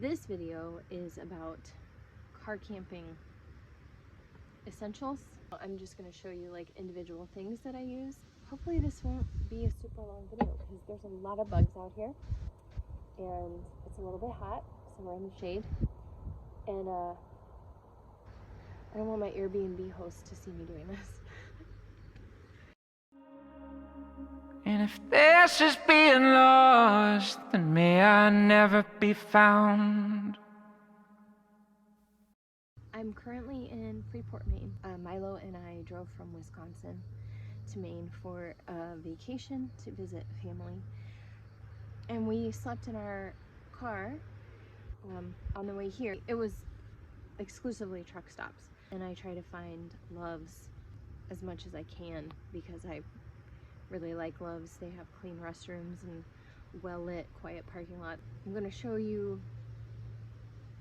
This video is about car camping essentials. I'm just going to show you like individual things that I use. Hopefully this won't be a super long video because there's a lot of bugs out here and it's a little bit hot, so we're in the shade. And I don't want my Airbnb host to see me doing this. And if this is being lost, then may I never be found. I'm currently in Freeport, Maine. Milo and I drove from Wisconsin to Maine for a vacation to visit family. And we slept in our car on the way here. It was exclusively truck stops. And I try to find Love's as much as I can because I really like Love's. They have clean restrooms and well-lit, quiet parking lot. I'm going to show you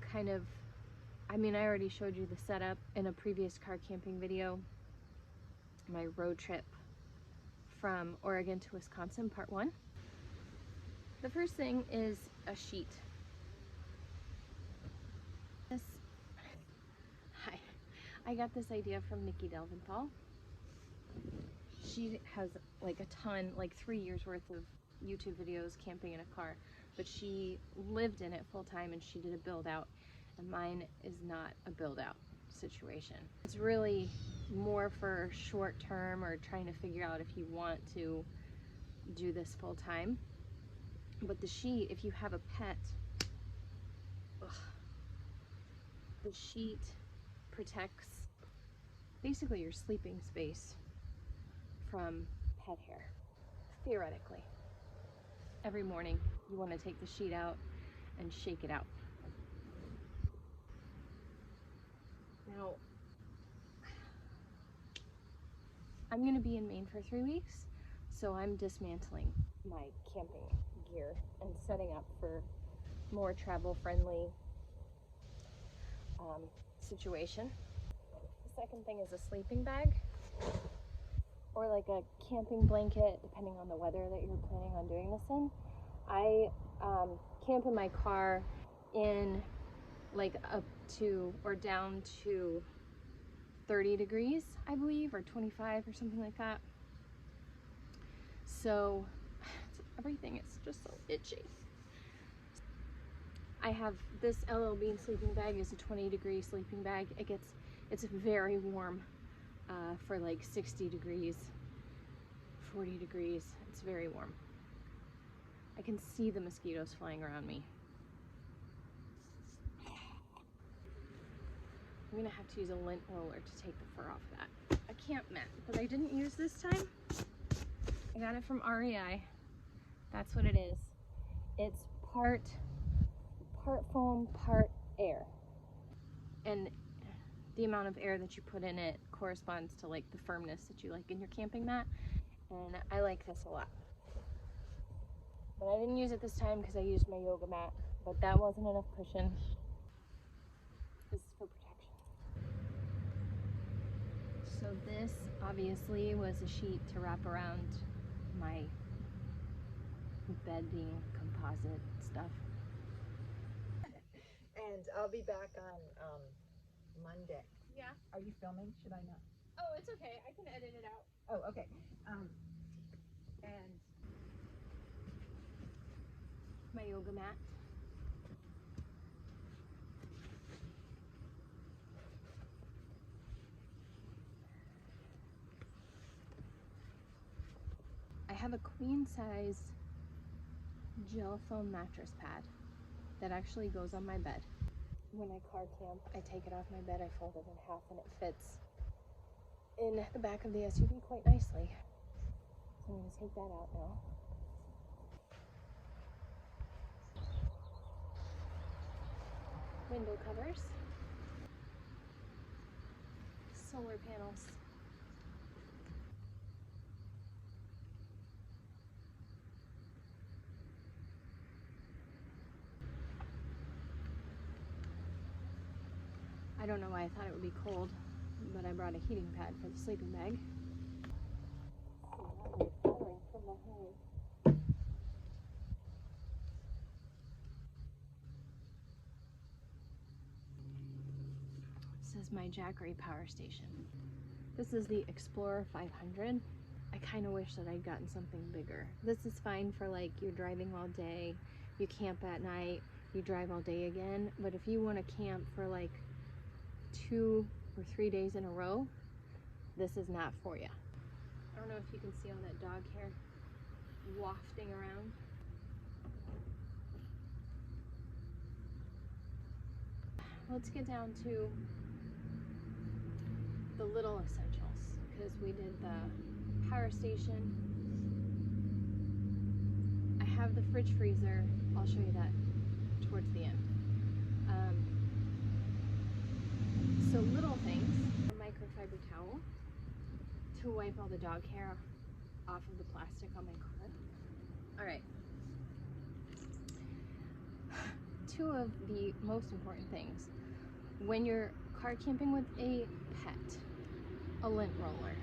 kind of, I already showed you the setup in a previous car camping video, my road trip from Oregon to Wisconsin, part 1. The first thing is a sheet. I got this idea from Nikki Delventhal. She has like a ton, like 3 years worth of YouTube videos camping in a car, but she lived in it full time and she did a build out, and mine is not a build out situation. It's really more for short term or trying to figure out if you want to do this full time. But the sheet, if you have a pet, the sheet protects basically your sleeping space from pet hair, theoretically. Every morning you want to take the sheet out and shake it out. Now, I'm going to be in Maine for 3 weeks, so I'm dismantling my camping gear and setting up for more travel-friendly situation. The second thing is a sleeping bag, or like a camping blanket, depending on the weather that you're planning on doing this in. I camp in my car in like up to or down to 30 degrees, I believe, or 25 or something like that. So everything is just so itchy. I have this LL Bean sleeping bag. Is a 20-degree sleeping bag. It's very warm for like 60 degrees, 40 degrees. It's very warm. I can see the mosquitoes flying around me. I'm gonna have to use a lint roller to take the fur off of that. A camp mat that I didn't use this time. I got it from REI. That's what it is. It's part foam, part air. And the amount of air that you put in it corresponds to like the firmness that you like in your camping mat. And I like this a lot. But I didn't use it this time because I used my yoga mat, but that wasn't enough cushion. This is for protection. So this obviously was a sheet to wrap around my bedding composite stuff. And I'll be back on Monday. Yeah. Are you filming? Should I not? Oh, it's okay. I can edit it out. Oh, okay. And My yoga mat. I have a queen size gel foam mattress pad that actually goes on my bed. When I car camp, I take it off my bed, I fold it in half, and it fits in the back of the SUV quite nicely. So I'm going to take that out now. Window covers. Solar panels. I don't know why I thought it would be cold, but I brought a heating pad for the sleeping bag. From the home. This is my Jackery power station. This is the Explorer 500. I kind of wish that I'd gotten something bigger. This is fine for like you're driving all day, you camp at night, you drive all day again. But if you want to camp for like 2 or 3 days in a row, this is not for you. I don't know if you can see all that dog hair wafting around. Let's get down to the little essentials, because we did the power station. I have the fridge freezer. I'll show you that towards the end. So little things, a microfiber towel to wipe all the dog hair off of the plastic on my car. All right. 2 of the most important things when you're car camping with a pet: a lint roller.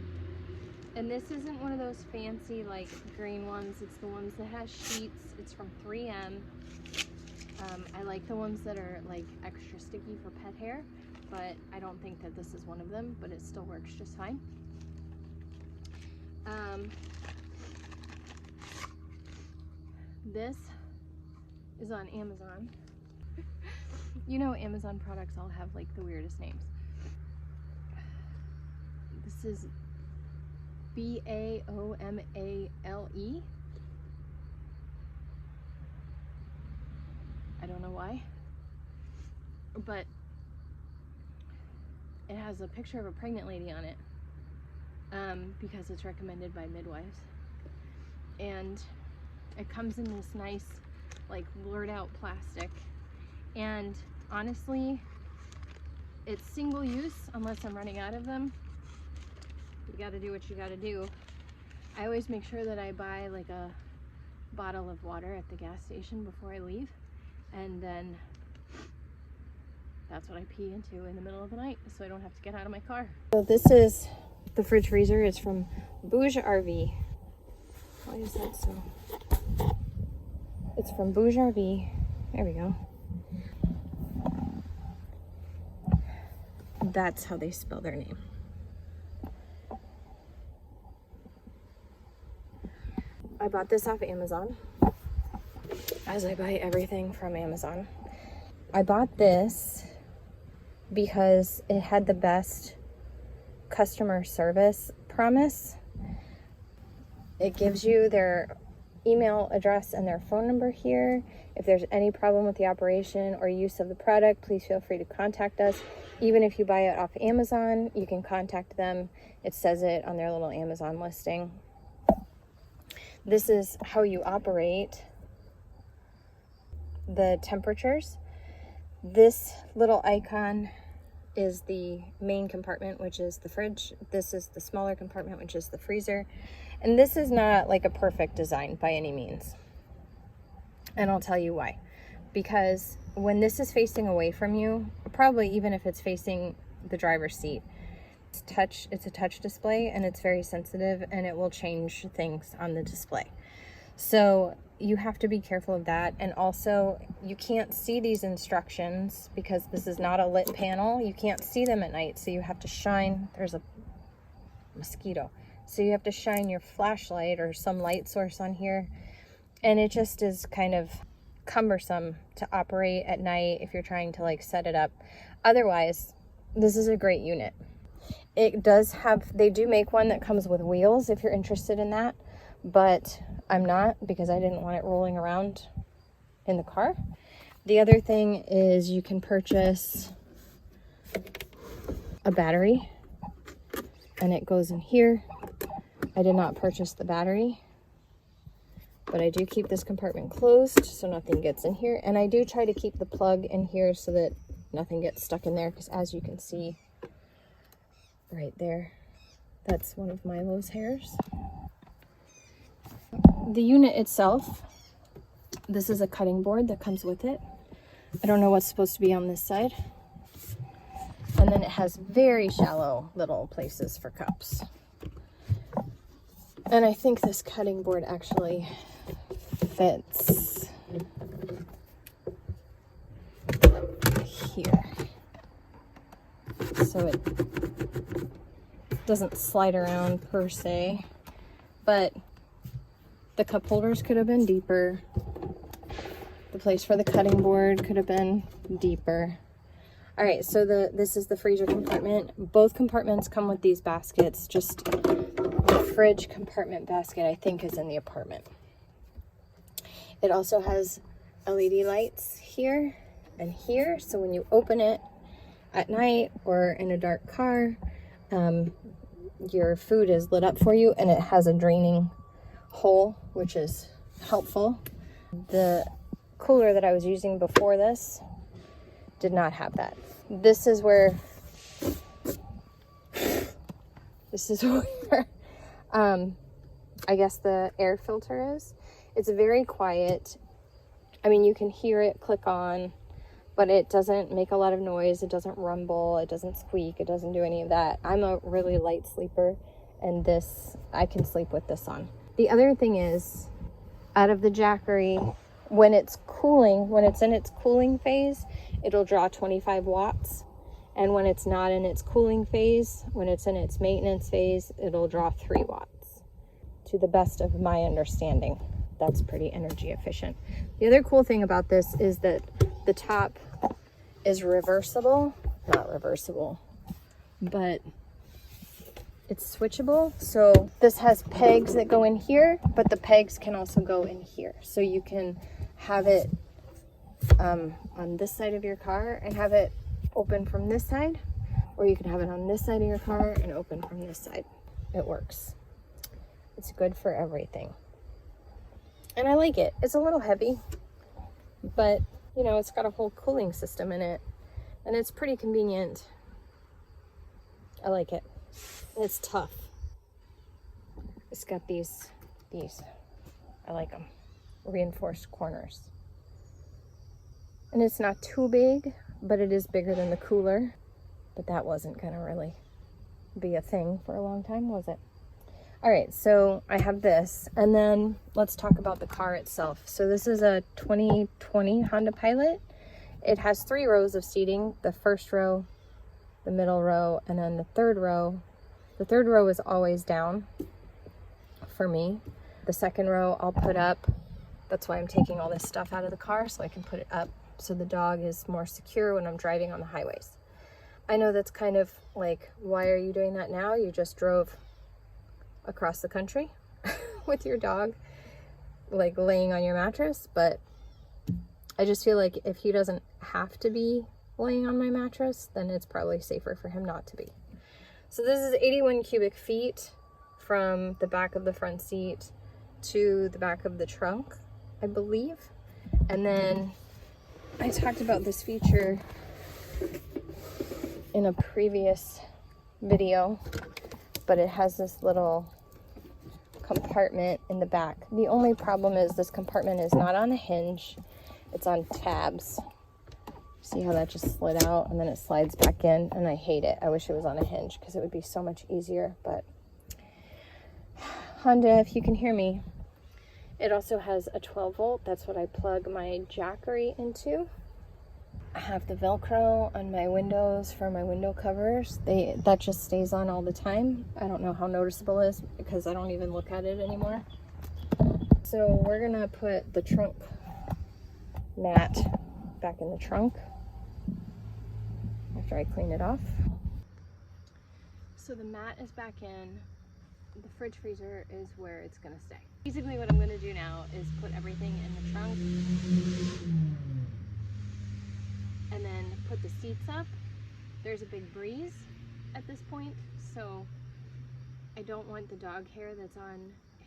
And this isn't one of those fancy like green ones, it's the ones that has sheets. It's from 3M. I like the ones that are like extra sticky for pet hair, but I don't think that this is one of them, but it still works just fine. This is on Amazon. You know, Amazon products all have like the weirdest names. This is BAOMALE. I don't know why, but it has a picture of a pregnant lady on it, because it's recommended by midwives. And it comes in this nice, like, blurred out plastic. And honestly, it's single use unless I'm running out of them. You gotta do what you gotta do. I always make sure that I buy like a bottle of water at the gas station before I leave, and then that's what I pee into in the middle of the night so I don't have to get out of my car. So this is the fridge freezer. It's from Bouge RV. Why is that so? It's from Bouge RV. There we go. That's how they spell their name. I bought this off Amazon, as I buy everything from Amazon. I bought this because it had the best customer service promise. It gives you their email address and their phone number here. If there's any problem with the operation or use of the product, please feel free to contact us. Even if you buy it off Amazon, you can contact them. It says it on their little Amazon listing. This is how you operate the temperatures. This little icon is the main compartment, which is the fridge. This is the smaller compartment, which is the freezer. And this is not like a perfect design by any means. And I'll tell you why. Because when this is facing away from you, probably even if it's facing the driver's seat, it's a touch display, and it's very sensitive, and it will change things on the display. So you have to be careful of that. And also, you can't see these instructions because this is not a lit panel. You can't see them at night, so you have to shine. There's a mosquito. So you have to shine your flashlight or some light source on here. And it just is kind of cumbersome to operate at night if you're trying to like set it up. Otherwise, this is a great unit. It does have, they do make one that comes with wheels if you're interested in that, but I'm not, because I didn't want it rolling around in the car. The other thing is you can purchase a battery, and it goes in here. I did not purchase the battery, but I do keep this compartment closed so nothing gets in here. And I do try to keep the plug in here so that nothing gets stuck in there, because as you can see right there, that's one of Milo's hairs. The unit itself, this is a cutting board that comes with it. I don't know what's supposed to be on this side. And then it has very shallow little places for cups. And I think this cutting board actually fits here. so it doesn't slide around per se. But the cup holders could have been deeper. The place for the cutting board could have been deeper. All right, so this is the freezer compartment. Both compartments come with these baskets. Just the fridge compartment basket, I think, is in the apartment. It also has LED lights here and here. So when you open it at night or in a dark car, your food is lit up for you, and it has a draining hole, which is helpful. The cooler that I was using before this did not have that. This is where I guess the air filter is. It's very quiet. I mean, you can hear it click on, but it doesn't make a lot of noise. It doesn't rumble. It doesn't squeak. It doesn't do any of that. I'm a really light sleeper, and I can sleep with this on. The other thing is, out of the Jackery, when it's in its cooling phase, it'll draw 25 watts. And when it's not in its cooling phase, when it's in its maintenance phase, it'll draw 3 watts. To the best of my understanding, that's pretty energy efficient. The other cool thing about this is that the top is reversible. Not reversible, but it's switchable. So this has pegs that go in here, but the pegs can also go in here. So you can have it on this side of your car and have it open from this side, or you can have it on this side of your car and open from this side. It works. It's good for everything. And I like it. It's a little heavy, but you know, it's got a whole cooling system in it, and it's pretty convenient. I like it. And it's tough. It's got these, I like them, reinforced corners. And it's not too big, but it is bigger than the cooler. But that wasn't gonna really be a thing for a long time, was it? All right, so I have this, and then let's talk about the car itself. So this is a 2020 Honda Pilot. It has 3 rows of seating, the first row, the middle row, and then the third row. The third row is always down for me. The second row I'll put up. That's why I'm taking all this stuff out of the car, so I can put it up so the dog is more secure when I'm driving on the highways. I know that's kind of like, why are you doing that now? You just drove across the country with your dog, like laying on your mattress, but I just feel like if he doesn't have to be laying on my mattress, then it's probably safer for him not to be. So this is 81 cubic feet from the back of the front seat to the back of the trunk, I believe. And then I talked about this feature in a previous video, but it has this little compartment in the back. The only problem is this compartment is not on a hinge, it's on tabs. See how that just slid out and then it slides back in, and I hate it. I wish it was on a hinge because it would be so much easier. But Honda, if you can hear me. It also has a 12 volt. That's what I plug my Jackery into. I have the Velcro on my windows for my window covers. That just stays on all the time. I don't know how noticeable it is because I don't even look at it anymore. So we're gonna put the trunk mat back in the trunk after I clean it off. So the mat is back in. The fridge freezer is where it's gonna stay. Basically what I'm gonna do now is put everything in the trunk and then put the seats up. There's a big breeze at this point, so I don't want the dog hair that's on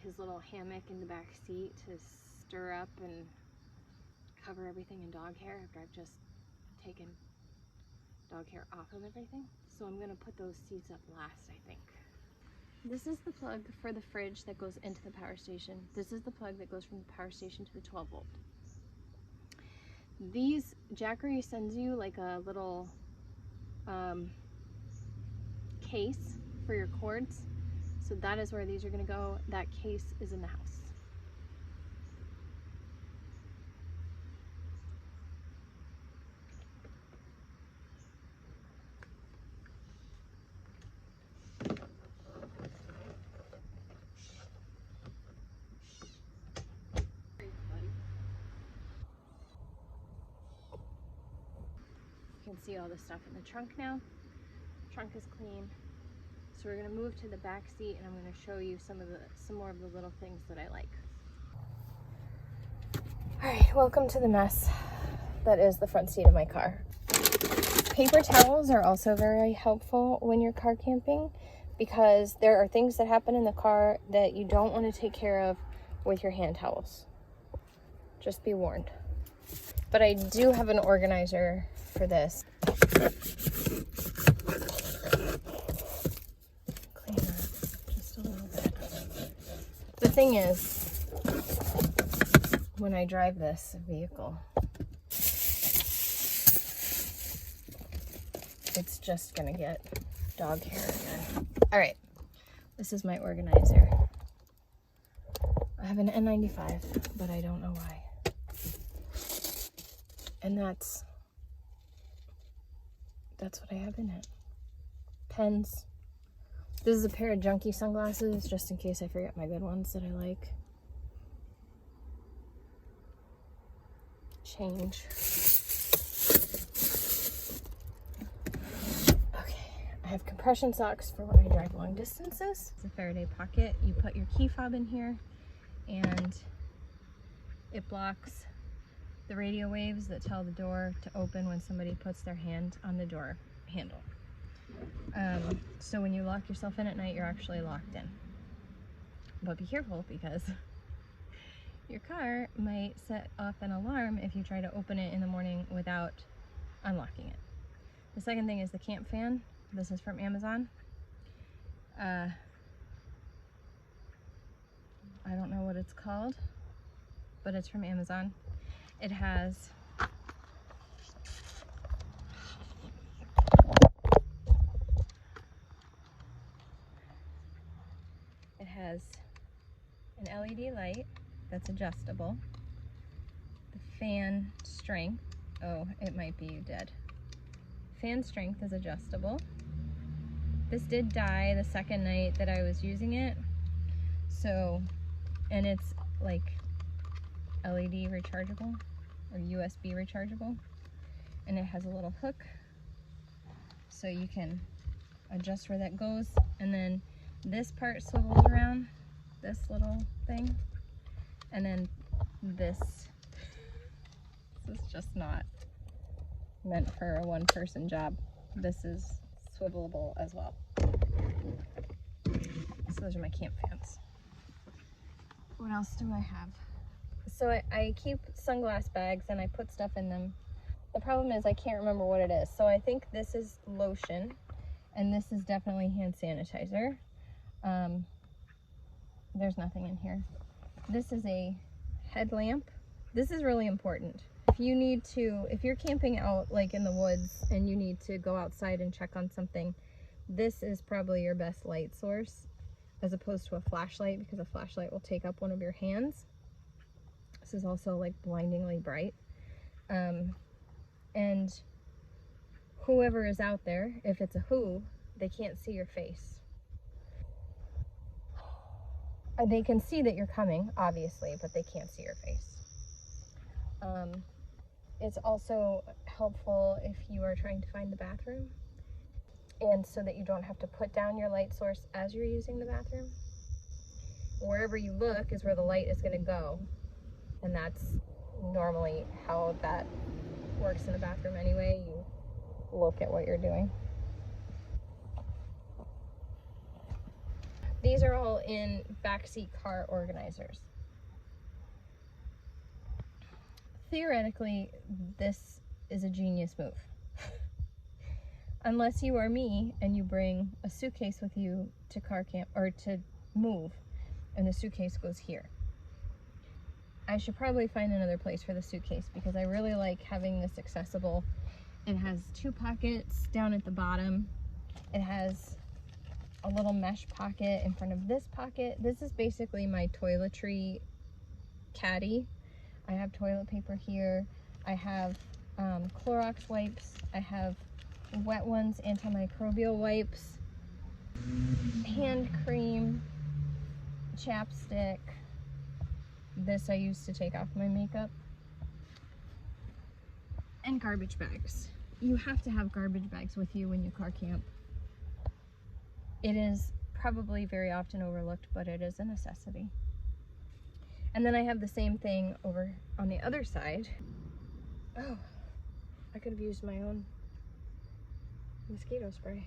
his little hammock in the back seat to stir up and cover everything in dog hair after I've just taken dog hair off of everything. So I'm gonna put those seats up last, I think. This is the plug for the fridge that goes into the power station. This is the plug that goes from the power station to the 12 volt. These, Jackery sends you like a little case for your cords. So that is where these are gonna go. That case is in the house. can see all the stuff in the trunk now. Trunk is clean. So we're gonna move to the back seat, and I'm gonna show you some more of the little things that I like. All right, welcome to the mess that is the front seat of my car. Paper towels are also very helpful when you're car camping, because there are things that happen in the car that you don't want to take care of with your hand towels. Just be warned. But I do have an organizer for this. Clean that just a little bit. The thing is, when I drive this vehicle, it's just gonna get dog hair again. All right, this is my organizer. I have an N95, but I don't know why. And that's what I have in it. Pens. This is a pair of junky sunglasses, just in case I forget my good ones that I like. Change. I have compression socks for when I drive long distances. It's a Faraday pocket. You put your key fob in here, and it blocks the radio waves that tell the door to open when somebody puts their hand on the door handle. So when you lock yourself in at night, you're actually locked in. But be careful, because your car might set off an alarm if you try to open it in the morning without unlocking it. The second thing is the camp fan. This is from Amazon. I don't know what it's called, but it's from Amazon. It has an LED light that's adjustable. The fan strength, oh, it might be dead. Fan strength is adjustable. This did die the second night that I was using it. So, and it's like LED rechargeable or USB rechargeable. And it has a little hook so you can adjust where that goes. And then this part swivels around, this little thing. And then this is just not meant for a one-person job. This is swivelable as well. So those are my camp fans. What else do I have? So I keep sunglass bags and I put stuff in them. The problem is I can't remember what it is. So I think this is lotion, and this is definitely hand sanitizer. There's nothing in here. This is a headlamp. This is really important. If you're camping out like in the woods and you need to go outside and check on something, this is probably your best light source, as opposed to a flashlight, because a flashlight will take up one of your hands. This is also like blindingly bright. And whoever is out there, if it's a who, they can't see your face. They can see that you're coming, obviously, but they can't see your face. It's also helpful if you are trying to find the bathroom, and so that you don't have to put down your light source as you're using the bathroom. Wherever you look is where the light is going to go, and that's normally how that works in the bathroom anyway. You look at what you're doing. These are all in backseat car organizers. Theoretically, this is a genius move. Unless you are me and you bring a suitcase with you to car camp or to move, and the suitcase goes here. I should probably find another place for the suitcase, because I really like having this accessible. It has 2 pockets down at the bottom. It has a little mesh pocket in front of this pocket. This is basically my toiletry caddy. I have toilet paper here. I have Clorox wipes. I have wet ones, antimicrobial wipes, hand cream, chapstick. This I use to take off my makeup. And garbage bags. you have to have garbage bags with you when you car camp. It is probably very often overlooked, but it is a necessity. And then I have the same thing over on the other side. Oh, I could have used my own mosquito spray.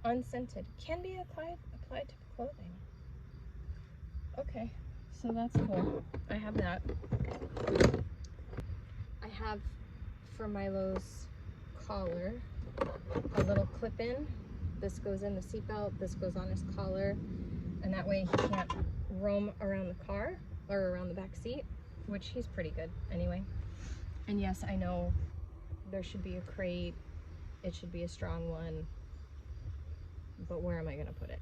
Unscented. Can be applied to clothing. Okay, so that's cool. I have that. I have for Milo's collar a little clip-in. This goes in the seatbelt, this goes on his collar, and that way he can't roam around the car or around the back seat, which he's pretty good anyway. And yes, I know there should be a crate, it should be a strong one, but where am I gonna put it?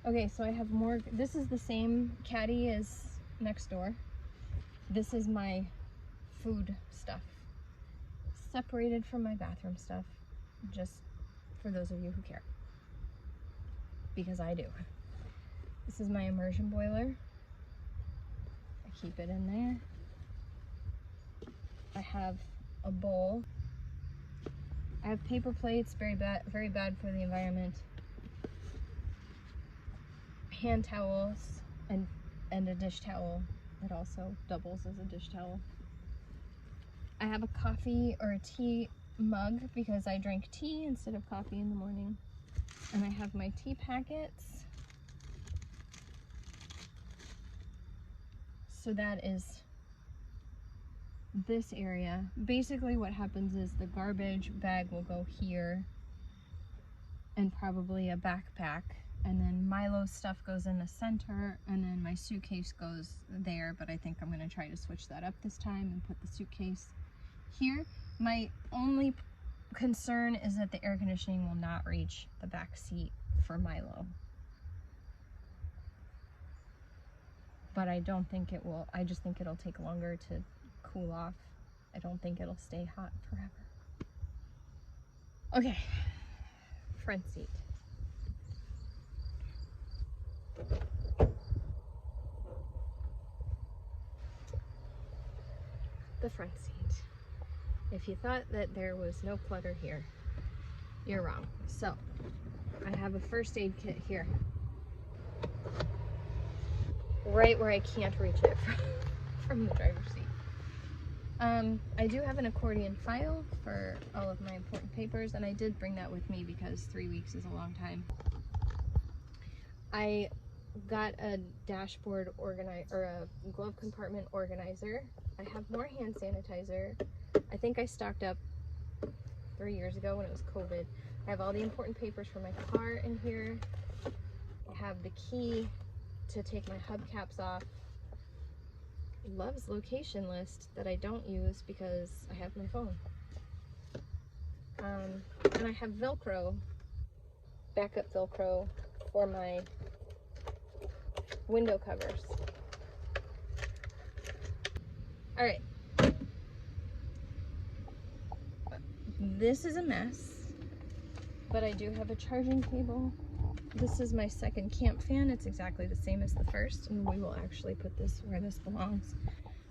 Okay, so I have more. This is the same caddy as next door. This is my food stuff, separated from my bathroom stuff, just for those of you who care, because I do. This is my immersion boiler. I keep it in there. I have a bowl. I have paper plates, very bad for the environment. Hand towels and a dish towel that also doubles as a dish towel. I have a coffee or a tea mug because I drink tea instead of coffee in the morning. And I have my tea packets. So that is this area. Basically what happens is the garbage bag will go here and probably a backpack, and then Milo's stuff goes in the center, and then my suitcase goes there, but I think I'm going to try to switch that up this time and put the suitcase here. My only concern is that the air conditioning will not reach the back seat for Milo. But I don't think it will. I just think it'll take longer to cool off. I don't think it'll stay hot forever. Okay, front seat. The front seat. If you thought that there was no clutter here, you're wrong. So, I have a first aid kit here. Right where I can't reach it from the driver's seat. I do have an accordion file for all of my important papers, and I did bring that with me because 3 weeks is a long time. I got a dashboard organizer, or a glove compartment organizer. I have more hand sanitizer. I think I stocked up 3 years ago when it was COVID. I have all the important papers for my car in here. I have the key to take my hubcaps off. Love's location list that I don't use because I have my phone. And I have Velcro, backup Velcro for my window covers. All right. This is a mess, but I do have a charging cable. This is my second camp fan. It's exactly the same as the first, and we will actually put this where this belongs.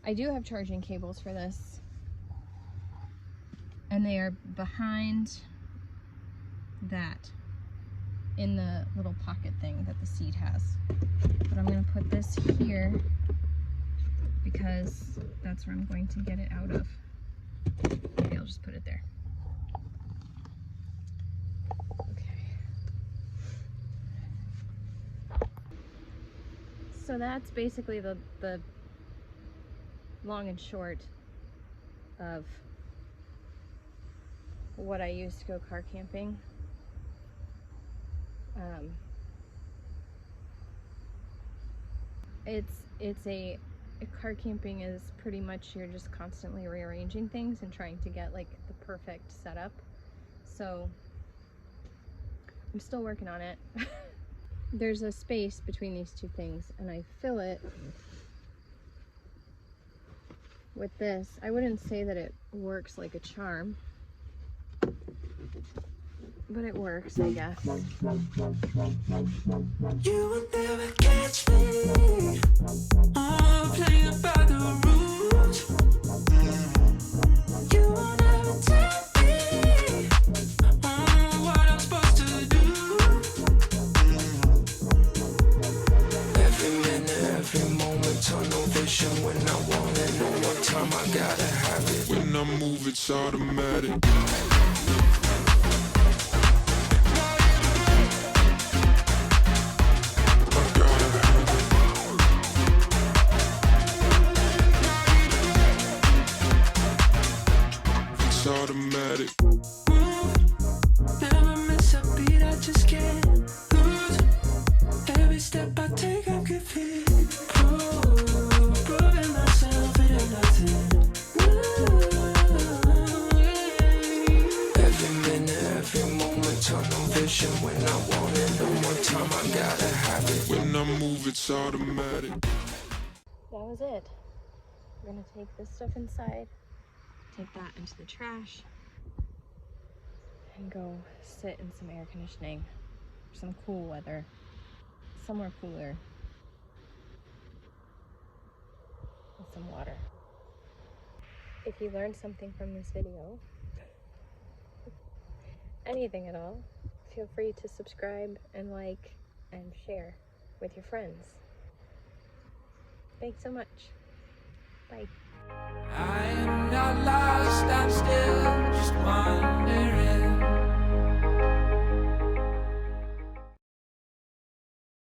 I do have charging cables for this, and they are behind that in the little pocket thing that the seat has. But I'm going to put this here because that's where I'm going to get it out of. Maybe I'll just put it there. So that's basically the long and short of what I use to go car camping. Car camping is pretty much you're just constantly rearranging things and trying to get like the perfect setup. So I'm still working on it. There's a space between these two things, and I fill it with this. I wouldn't say that it works like a charm, but it works, I guess. You will never catch me. I'm playing by the rules. You will never take me It's automatic. It's automatic. Never miss a beat, I just can't lose. Every step I take, I'm confused. Proving myself, it ain't nothing. Every minute, every moment, tunnel vision. When I want it, no more time, I gotta have it. When I move, it's automatic. That was it. We're gonna take this stuff inside, take that into the trash, and go sit in some air conditioning, some cool weather, somewhere cooler, with some water. If you learned something from this video, anything at all, feel free to subscribe and like and share with your friends. Thanks so much. Bye. I am not lost, I'm still just wondering.